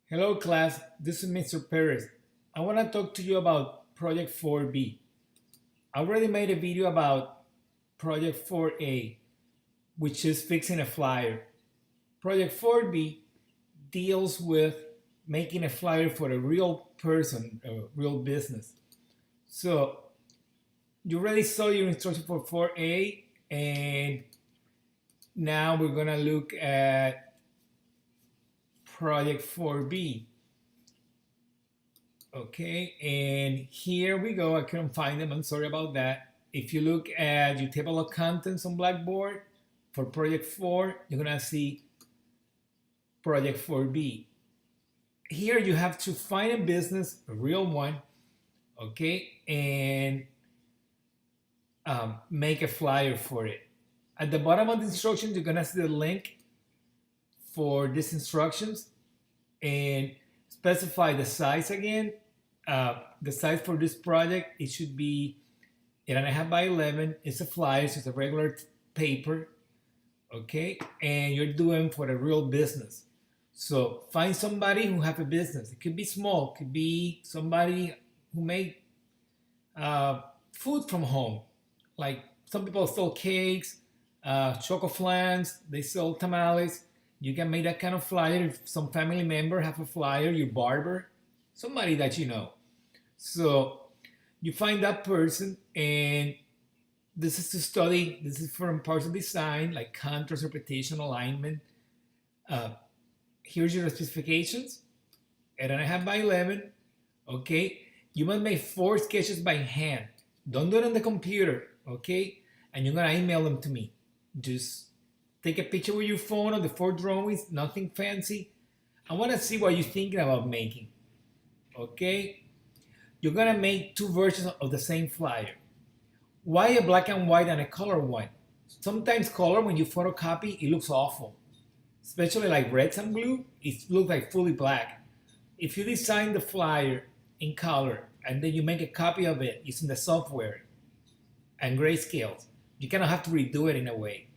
Hello class, this is Mr. Perez. I want to talk to you about Project 4B. I already made a video about Project 4A, which is fixing a flyer. Project 4B deals with making a flyer for a real person, a real business. So you already saw your instruction for 4A, and now we're going to look at Project 4B. Okay, and here we go. I couldn't find them. I'm sorry about that. If you look at your table of contents on Blackboard for Project 4, you're going to see Project 4B. Here you have to find a business, a real one, okay, and make a flyer for it. At the bottom of the instructions, you're going to see the link for these instructions and specify the size again. The size for this project, it should be 8.5 by 11. It's a flyer, so it's a regular paper, okay? And you're doing for a real business. So find somebody who have a business. It could be small, it could be somebody who make food from home. Like some people sell cakes, choco flans, they sell tamales. You can make that kind of flyer. If some family member have a flyer, your barber, somebody that you know. So you find that person, and this is to study. This is from parts of design, like contrast, repetition, alignment. Uh, Here's your specifications. 8.5 by 11. Okay. You must make 4 sketches by hand. Don't do it on the computer. Okay. And you're going to email them to me. Just take a picture with your phone of the 4 drawings, nothing fancy. I want to see what you're thinking about making. Okay. You're going to make 2 versions of the same flyer. Why a black and white and a color one? Sometimes color, when you photocopy, it looks awful. Especially like reds and blue, it looks like fully black. If you design the flyer in color and then you make a copy of it using the software and grayscales, you kind of have to redo it in a way.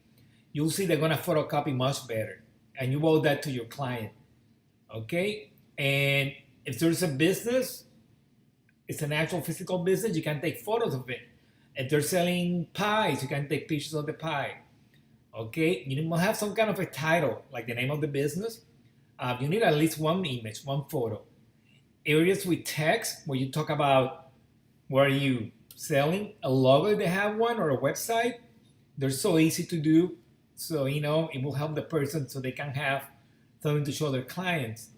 You'll see they're going to photocopy much better. And you owe that to your client. Okay? And if there's a business, it's an actual physical business, you can take photos of it. If they're selling pies, you can take pictures of the pie. Okay, you must have some kind of a title, like the name of the business. You need at least one image, one photo. Areas with text, where you talk about where are you selling, a logo if they have one, or a website. They're so easy to do. So, it will help the person so they can have something to show their clients.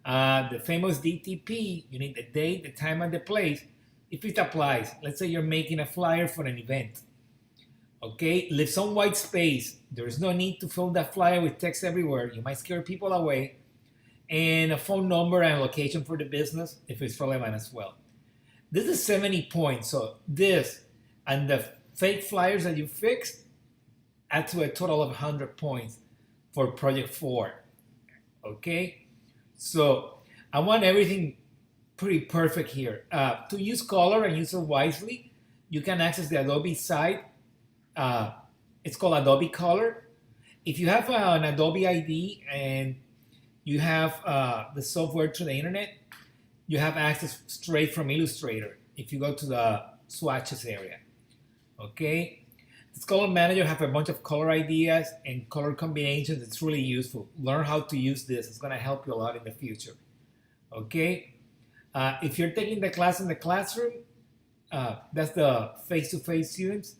The famous DTP, you need the date, the time, and the place. If it applies, let's say you're making a flyer for an event. Okay, leave some white space. There's no need to fill that flyer with text everywhere. You might scare people away. And a phone number and location for the business if it's relevant as well. This is 70 points. So this and the fake flyers that you fixed add to a total of 100 points for project 4. Okay, so I want everything pretty perfect here. To use color and use it wisely, you can access the Adobe site. It's called Adobe Color. If you have an Adobe ID and you have the software through the internet, you have access straight from Illustrator if you go to the swatches area. Okay? This color manager have a bunch of color ideas and color combinations. It's really useful. Learn how to use this. It's going to help you a lot in the future. Okay? If you're taking the class in the classroom, that's the face-to-face students.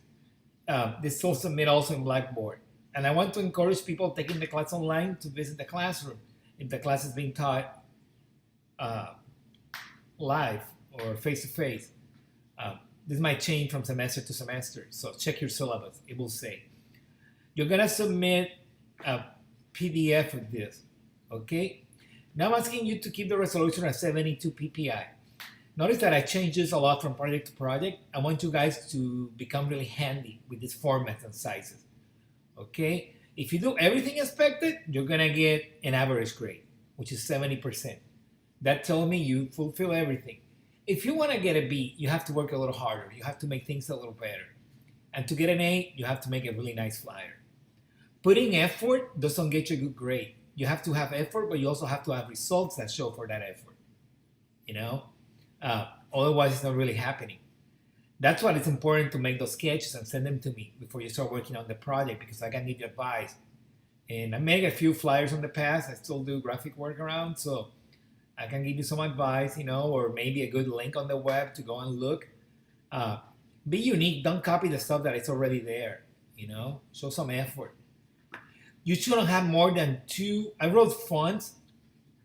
They still submit also in Blackboard. And I want to encourage people taking the class online to visit the classroom if the class is being taught live or face-to-face. This might change from semester to semester, so check your syllabus. It will say. You're going to submit a PDF of this, okay? Now I'm asking you to keep the resolution at 72 ppi. Notice that I changed this a lot from project to project. I want you guys to become really handy with these formats and sizes. Okay? If you do everything expected, you're gonna get an average grade, which is 70%. That tells me you fulfill everything. If you wanna get a B, you have to work a little harder. You have to make things a little better. And to get an A, you have to make a really nice flyer. Putting effort doesn't get you a good grade. You have to have effort, but you also have to have results that show for that effort. You know, otherwise it's not really happening. That's why it's important to make those sketches and send them to me before you start working on the project, because I can give you advice. And I made a few flyers in the past. I still do graphic work around, so I can give you some advice, or maybe a good link on the web to go and look. Uh, be unique. Don't copy the stuff that is already there. Show some effort. You shouldn't have more than two. I wrote fonts.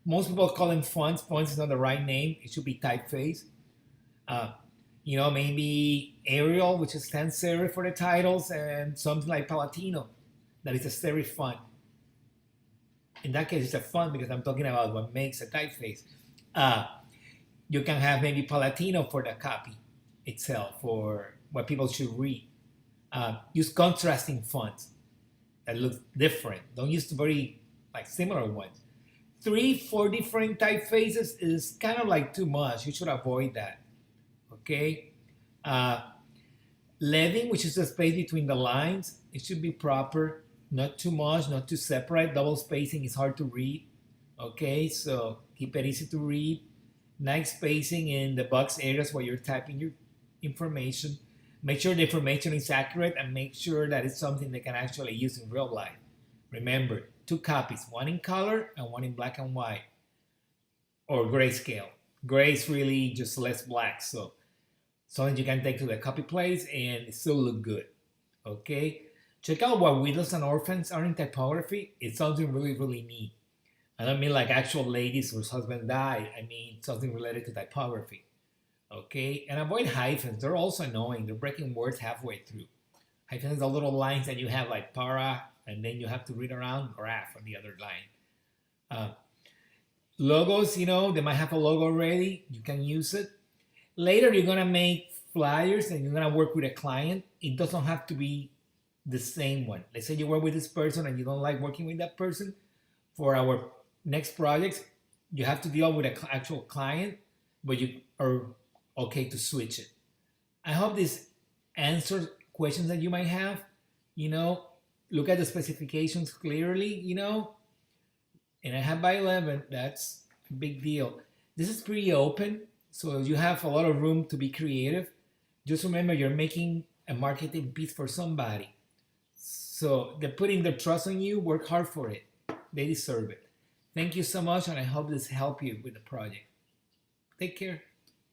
Most people call them fonts. Fonts is not the right name. It should be typeface. Uh, maybe Arial, which is sans serif for the titles, and something like Palatino, that is a serif font. In that case, it's a font because I'm talking about what makes a typeface. Uh, you can have maybe Palatino for the copy itself, for what people should read. Use contrasting fonts that look different. Don't use the very similar ones. 3, 4 different typefaces is kind of like too much. You should avoid that. Okay. Leading, which is the space between the lines, it should be proper. Not too much, not too separate. Double spacing is hard to read. Okay, so keep it easy to read. Nice spacing in the box areas where you're typing your information. Make sure the information is accurate and make sure that it's something they can actually use in real life. Remember, 2 copies, one in color and one in black and white or grayscale. Gray is really just less black, so something you can take to the copy place and it still look good. Okay, check out what widows and orphans are in typography. It's something really, really neat. I don't mean like actual ladies whose husband died. I mean something related to typography. Okay, and avoid hyphens. They're also annoying. They're breaking words halfway through. Hyphens are little lines that you have like para, and then you have to read around graph on the other line. Logos, they might have a logo already. You can use it. Later, you're gonna make flyers and you're gonna work with a client. It doesn't have to be the same one. Let's say you work with this person and you don't like working with that person. For our next projects, you have to deal with an actual client, but you are okay to switch it. I hope this answers questions that you might have. Look at the specifications clearly, and I have by 11. That's a big deal. This is pretty open, so you have a lot of room to be creative. Just remember, you're making a marketing piece for somebody. So they're putting their trust in you. Work hard for it. They deserve it. Thank you so much, and I hope this helped you with the project. Take care.